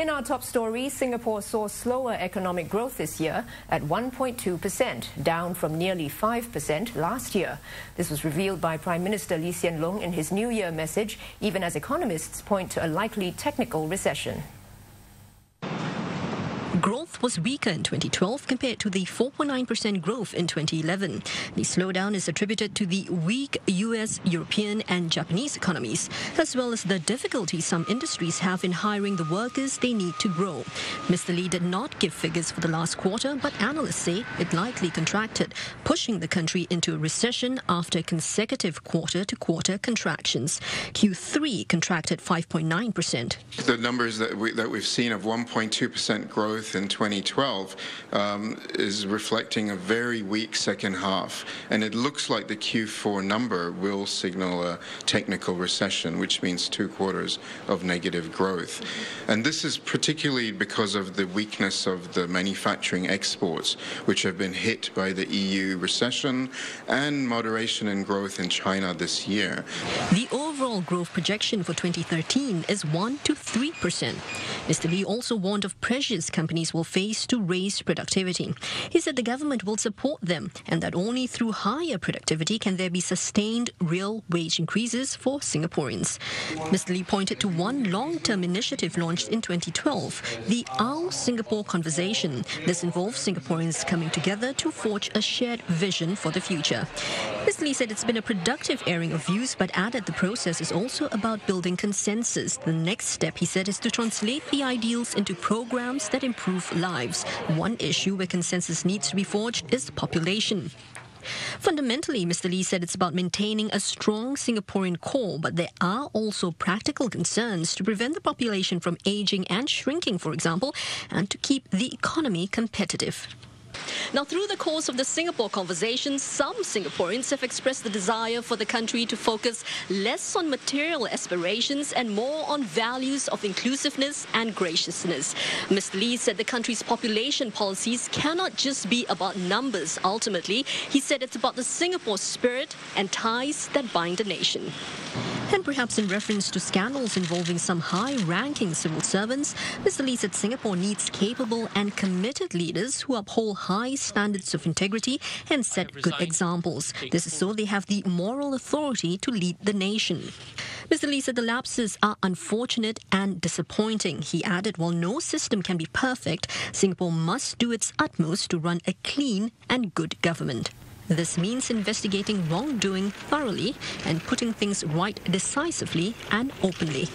In our top story, Singapore saw slower economic growth this year at 1.2%, down from nearly 5% last year. This was revealed by Prime Minister Loong in his New Year message, even as economists point to a likely technical recession. Growth was weaker in 2012 compared to the 4.9% growth in 2011. The slowdown is attributed to the weak US, European and Japanese economies, as well as the difficulties some industries have in hiring the workers they need to grow. Mr. Lee did not give figures for the last quarter, but analysts say it likely contracted, pushing the country into a recession after consecutive quarter-to-quarter contractions. Q3 contracted 5.9%. The numbers that we've seen of 1.2% growth in 2012 is reflecting a very weak second half, and it looks like the Q4 number will signal a technical recession, which means 2 quarters of negative growth. And this is particularly because of the weakness of the manufacturing exports, which have been hit by the EU recession and moderation in growth in China this year. The overall growth projection for 2013 is 1 to 3%. Mr. Lee also warned of pressures companies will face to raise productivity. He said the government will support them and that only through higher productivity can there be sustained real wage increases for Singaporeans. Mr. Lee pointed to one long-term initiative launched in 2012, the Our Singapore Conversation. This involves Singaporeans coming together to forge a shared vision for the future. Mr. Lee said it's been a productive airing of views, but added the process is also about building consensus. The next step, he said, is to translate the ideals into programs that improve lives. One issue where consensus needs to be forged is population. Fundamentally, Mr. Lee said it's about maintaining a strong Singaporean core, but there are also practical concerns to prevent the population from aging and shrinking, for example, and to keep the economy competitive. Now, through the course of the Singapore Conversation, some Singaporeans have expressed the desire for the country to focus less on material aspirations and more on values of inclusiveness and graciousness. Mr. Lee said the country's population policies cannot just be about numbers. Ultimately, he said it's about the Singapore spirit and ties that bind a nation. And perhaps in reference to scandals involving some high-ranking civil servants, Mr. Lee said Singapore needs capable and committed leaders who uphold high standards of integrity and set good examples. This is so they have the moral authority to lead the nation. Mr. Lee said the lapses are unfortunate and disappointing. He added, while no system can be perfect, Singapore must do its utmost to run a clean and good government. This means investigating wrongdoing thoroughly and putting things right decisively and openly.